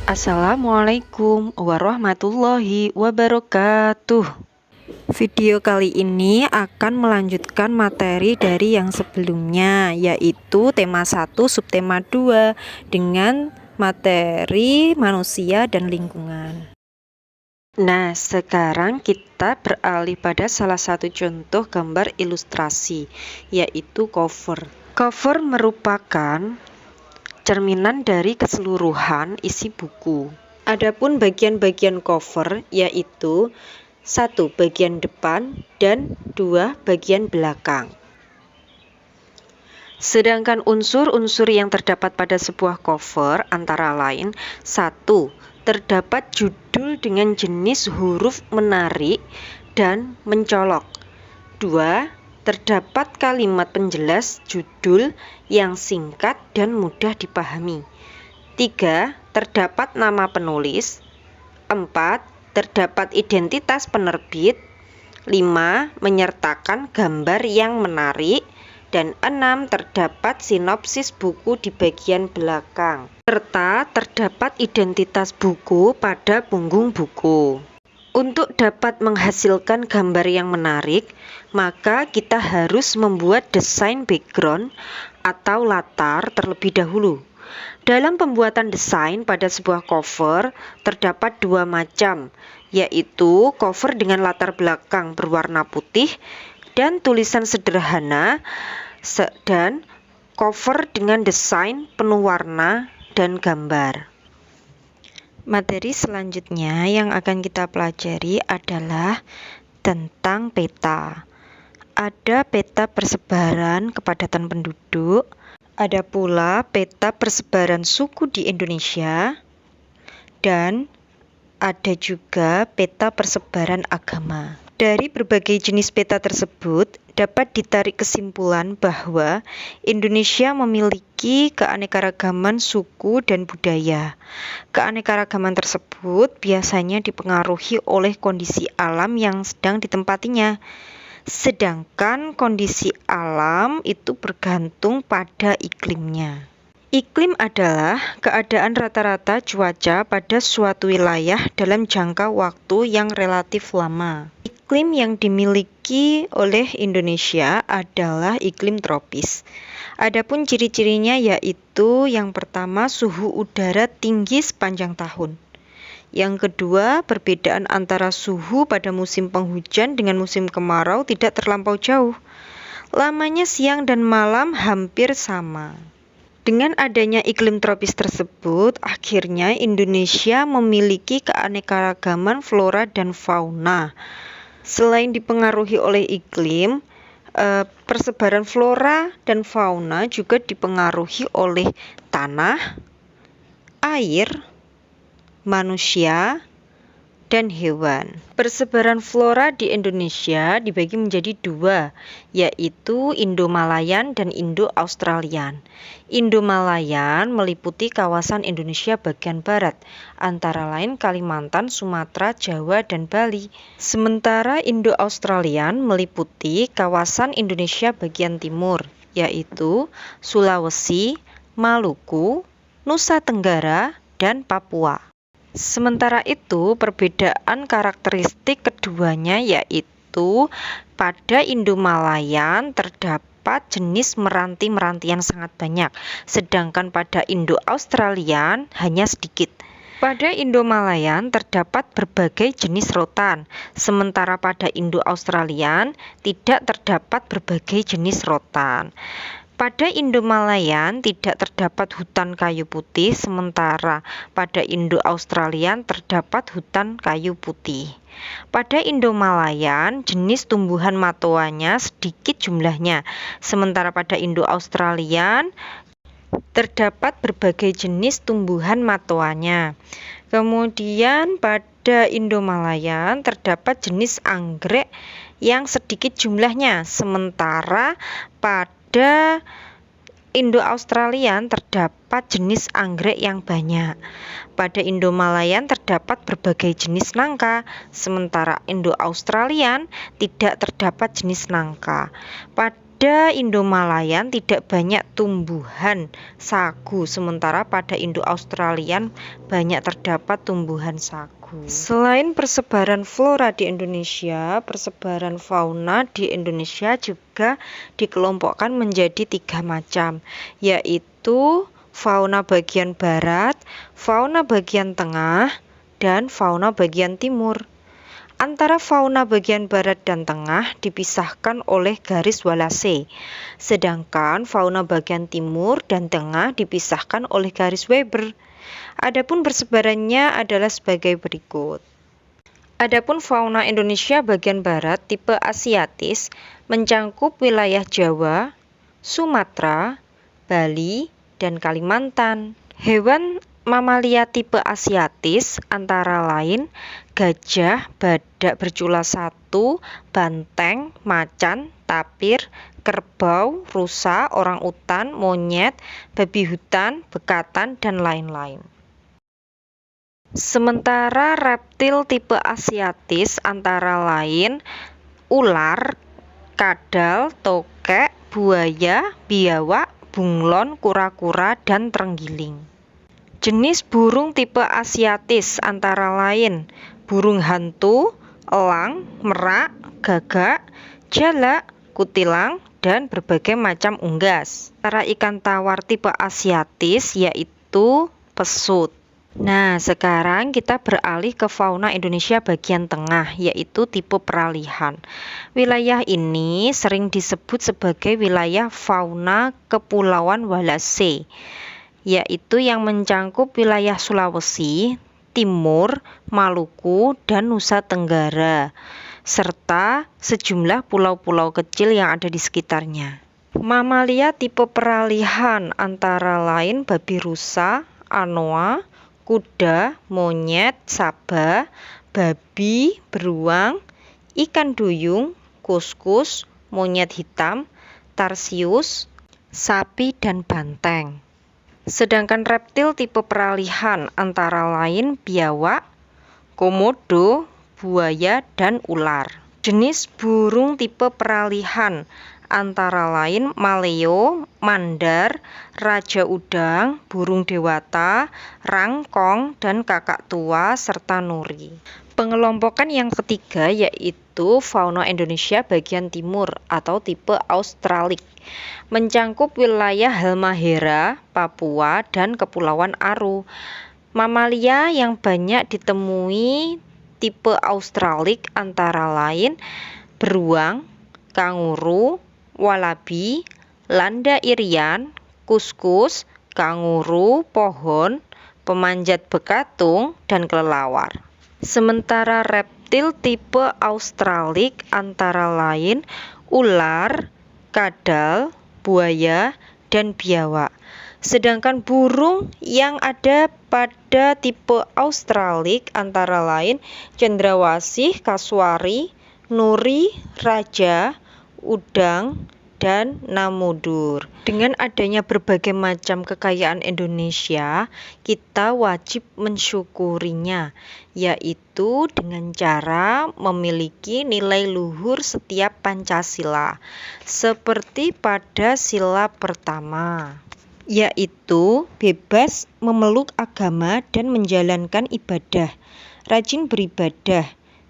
Assalamualaikum warahmatullahi wabarakatuh. Video kali ini akan melanjutkan materi dari yang sebelumnya, yaitu tema 1 subtema 2 dengan materi manusia dan lingkungan. Nah, sekarang kita beralih pada salah satu contoh gambar ilustrasi, yaitu cover. Cover merupakan cerminan dari keseluruhan isi buku. Adapun bagian-bagian cover yaitu 1 bagian depan dan 2 bagian belakang. Sedangkan unsur-unsur yang terdapat pada sebuah cover antara lain 1. Terdapat judul dengan jenis huruf menarik dan mencolok. 2. Terdapat kalimat penjelas judul yang singkat dan mudah dipahami. 3. Terdapat nama penulis. 4. Terdapat identitas penerbit. 5. Menyertakan gambar yang menarik. Dan 6. Terdapat sinopsis buku di bagian belakang. Serta terdapat identitas buku pada punggung buku. Untuk dapat menghasilkan gambar yang menarik, maka kita harus membuat desain background atau latar terlebih dahulu. Dalam pembuatan desain pada sebuah cover, terdapat 2 macam, yaitu cover dengan latar belakang berwarna putih dan tulisan sederhana, dan cover dengan desain penuh warna dan gambar. Materi selanjutnya yang akan kita pelajari adalah tentang peta. Ada peta persebaran kepadatan penduduk, ada pula peta persebaran suku di Indonesia, dan ada juga peta persebaran agama. Dari berbagai jenis peta tersebut, dapat ditarik kesimpulan bahwa Indonesia memiliki keanekaragaman suku dan budaya. Keanekaragaman tersebut biasanya dipengaruhi oleh kondisi alam yang sedang ditempatinya. Sedangkan kondisi alam itu bergantung pada iklimnya. Iklim adalah keadaan rata-rata cuaca pada suatu wilayah dalam jangka waktu yang relatif lama. Iklim yang dimiliki oleh Indonesia adalah iklim tropis. Adapun ciri-cirinya yaitu yang pertama suhu udara tinggi sepanjang tahun. Yang kedua, perbedaan antara suhu pada musim penghujan dengan musim kemarau tidak terlampau jauh. Lamanya siang dan malam hampir sama. Dengan adanya iklim tropis tersebut, akhirnya Indonesia memiliki keanekaragaman flora dan fauna. Selain dipengaruhi oleh iklim, persebaran flora dan fauna juga dipengaruhi oleh tanah, air, manusia, dan hewan. Persebaran flora di Indonesia dibagi menjadi 2, yaitu Indo-Malayan dan Indo-Australian. Indo-Malayan meliputi kawasan Indonesia bagian barat, antara lain Kalimantan, Sumatera, Jawa, dan Bali. Sementara Indo-Australian meliputi kawasan Indonesia bagian timur, yaitu Sulawesi, Maluku, Nusa Tenggara, dan Papua. Sementara itu, perbedaan karakteristik keduanya yaitu pada Indo-Malayan terdapat jenis meranti-meranti yang sangat banyak, sedangkan pada Indo-Australian hanya sedikit. Pada Indo-Malayan terdapat berbagai jenis rotan, sementara pada Indo-Australian tidak terdapat berbagai jenis rotan. Pada Indo-Malayan tidak terdapat hutan kayu putih, sementara pada Indo-Australian terdapat hutan kayu putih. Pada Indo-Malayan, jenis tumbuhan matoanya sedikit jumlahnya, sementara pada Indo-Australian terdapat berbagai jenis tumbuhan matoanya. Kemudian pada Indo-Malayan terdapat jenis anggrek yang sedikit jumlahnya, sementara pada Indo-Australian terdapat jenis anggrek yang banyak. Pada Indo-Malayan terdapat berbagai jenis nangka, sementara Indo-Australian tidak terdapat jenis nangka. Pada Pada Indo-Malayan tidak banyak tumbuhan sagu, sementara pada Indo-Australian banyak terdapat tumbuhan sagu. Selain persebaran flora di Indonesia, persebaran fauna di Indonesia juga dikelompokkan menjadi 3 macam, yaitu fauna bagian barat, fauna bagian tengah, dan fauna bagian timur. Antara fauna bagian barat dan tengah dipisahkan oleh garis Wallace, sedangkan fauna bagian timur dan tengah dipisahkan oleh garis Weber. Adapun persebarannya adalah sebagai berikut. Adapun fauna Indonesia bagian barat tipe asiatis mencangkup wilayah Jawa, Sumatera, Bali, dan Kalimantan. Hewan mamalia tipe asiatis antara lain gajah, badak bercula 1, banteng, macan, tapir, kerbau, rusa, orangutan, monyet, babi hutan, bekatan, dan lain-lain. Sementara reptil tipe asiatis antara lain ular, kadal, tokek, buaya, biawak, bunglon, kura-kura, dan terenggiling. Jenis burung tipe asiatis antara lain burung hantu, elang, merak, gagak, jalak, kutilang, dan berbagai macam unggas. Antara ikan tawar tipe asiatis yaitu pesut. Nah, sekarang kita beralih ke fauna Indonesia bagian tengah, yaitu tipe peralihan. Wilayah ini sering disebut sebagai wilayah fauna Kepulauan Wallace, yaitu yang mencangkup wilayah Sulawesi, Timur, Maluku, dan Nusa Tenggara, serta sejumlah pulau-pulau kecil yang ada di sekitarnya. Mamalia tipe peralihan antara lain babi rusa, anoa, kuda, monyet, saba, babi, beruang, ikan duyung, kuskus, monyet hitam, tarsius, sapi, dan banteng. Sedangkan reptil tipe peralihan antara lain biawak, komodo, buaya, dan ular. Jenis burung tipe peralihan antara lain maleo, mandar, raja udang, burung dewata, rangkong, dan kakak tua, serta nuri. Pengelompokan yang ketiga yaitu fauna Indonesia bagian timur atau tipe Australik, mencangkup wilayah Halmahera, Papua, dan Kepulauan Aru. Mamalia yang banyak ditemui tipe Australik antara lain beruang, kanguru, walabi, landa irian, kuskus, kanguru, pohon, pemanjat bekatung, dan kelelawar. Sementara reptil tipe Australik antara lain ular, kadal, buaya, dan biawak. Sedangkan burung yang ada pada tipe Australik antara lain cendrawasih, kasuari, nuri, raja, udang, dan namudur. Dengan adanya berbagai macam kekayaan Indonesia, kita wajib mensyukurinya, yaitu dengan cara memiliki nilai luhur setiap Pancasila, seperti pada sila pertama, yaitu bebas memeluk agama dan menjalankan ibadah, rajin beribadah,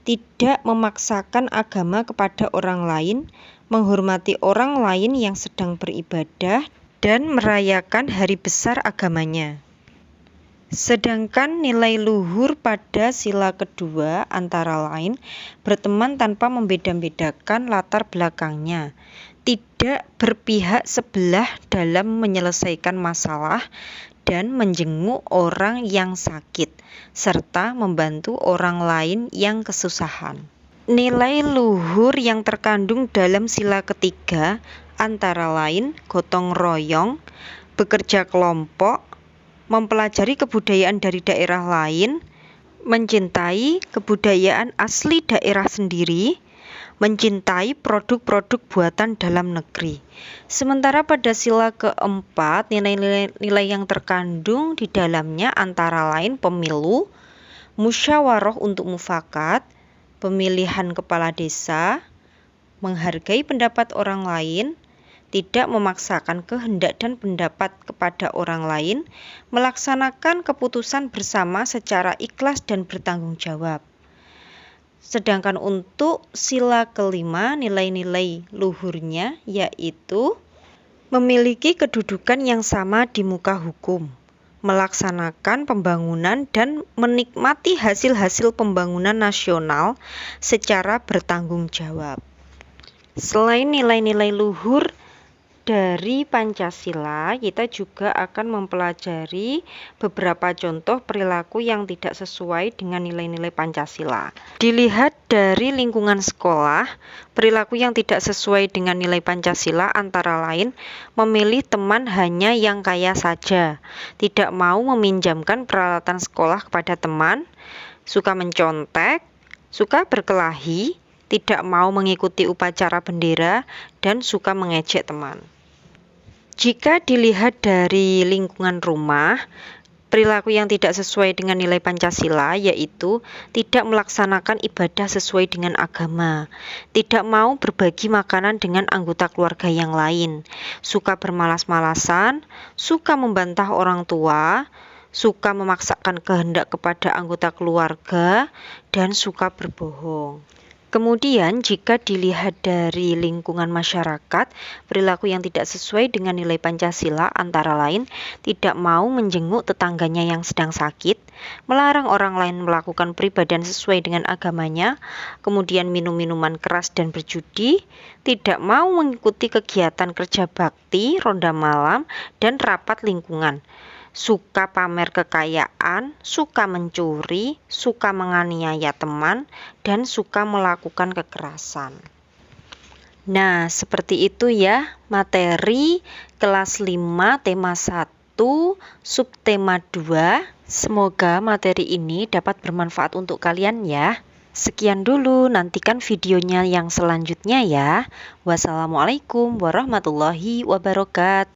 tidak memaksakan agama kepada orang lain, menghormati orang lain yang sedang beribadah, dan merayakan hari besar agamanya. Sedangkan nilai luhur pada sila kedua antara lain berteman tanpa membeda-bedakan latar belakangnya, tidak berpihak sebelah dalam menyelesaikan masalah, dan menjenguk orang yang sakit, serta membantu orang lain yang kesusahan. Nilai luhur yang terkandung dalam sila ketiga antara lain gotong royong, bekerja kelompok, mempelajari kebudayaan dari daerah lain, mencintai kebudayaan asli daerah sendiri, mencintai produk-produk buatan dalam negeri. Sementara pada sila keempat, nilai-nilai yang terkandung di dalamnya antara lain pemilu, musyawarah untuk mufakat, pemilihan kepala desa, menghargai pendapat orang lain, tidak memaksakan kehendak dan pendapat kepada orang lain, melaksanakan keputusan bersama secara ikhlas dan bertanggung jawab. Sedangkan untuk sila kelima, nilai-nilai luhurnya yaitu memiliki kedudukan yang sama di muka hukum, melaksanakan pembangunan dan menikmati hasil-hasil pembangunan nasional secara bertanggung jawab. Selain nilai-nilai luhur dari Pancasila, kita juga akan mempelajari beberapa contoh perilaku yang tidak sesuai dengan nilai-nilai Pancasila. Dilihat dari lingkungan sekolah, perilaku yang tidak sesuai dengan nilai Pancasila antara lain memilih teman hanya yang kaya saja, tidak mau meminjamkan peralatan sekolah kepada teman, suka mencontek, suka berkelahi, tidak mau mengikuti upacara bendera, dan suka mengejek teman. Jika dilihat dari lingkungan rumah, perilaku yang tidak sesuai dengan nilai Pancasila yaitu tidak melaksanakan ibadah sesuai dengan agama, tidak mau berbagi makanan dengan anggota keluarga yang lain, suka bermalas-malasan, suka membantah orang tua, suka memaksakan kehendak kepada anggota keluarga, dan suka berbohong. Kemudian jika dilihat dari lingkungan masyarakat, perilaku yang tidak sesuai dengan nilai Pancasila antara lain tidak mau menjenguk tetangganya yang sedang sakit, melarang orang lain melakukan peribadahan sesuai dengan agamanya, kemudian minum minuman keras dan berjudi, tidak mau mengikuti kegiatan kerja bakti, ronda malam, dan rapat lingkungan. Suka pamer kekayaan, suka mencuri, suka menganiaya teman, dan suka melakukan kekerasan. Nah, seperti itu ya materi kelas 5 tema 1 subtema 2. Semoga materi ini dapat bermanfaat untuk kalian ya. Sekian dulu, nantikan videonya yang selanjutnya ya. Wassalamualaikum warahmatullahi wabarakatuh.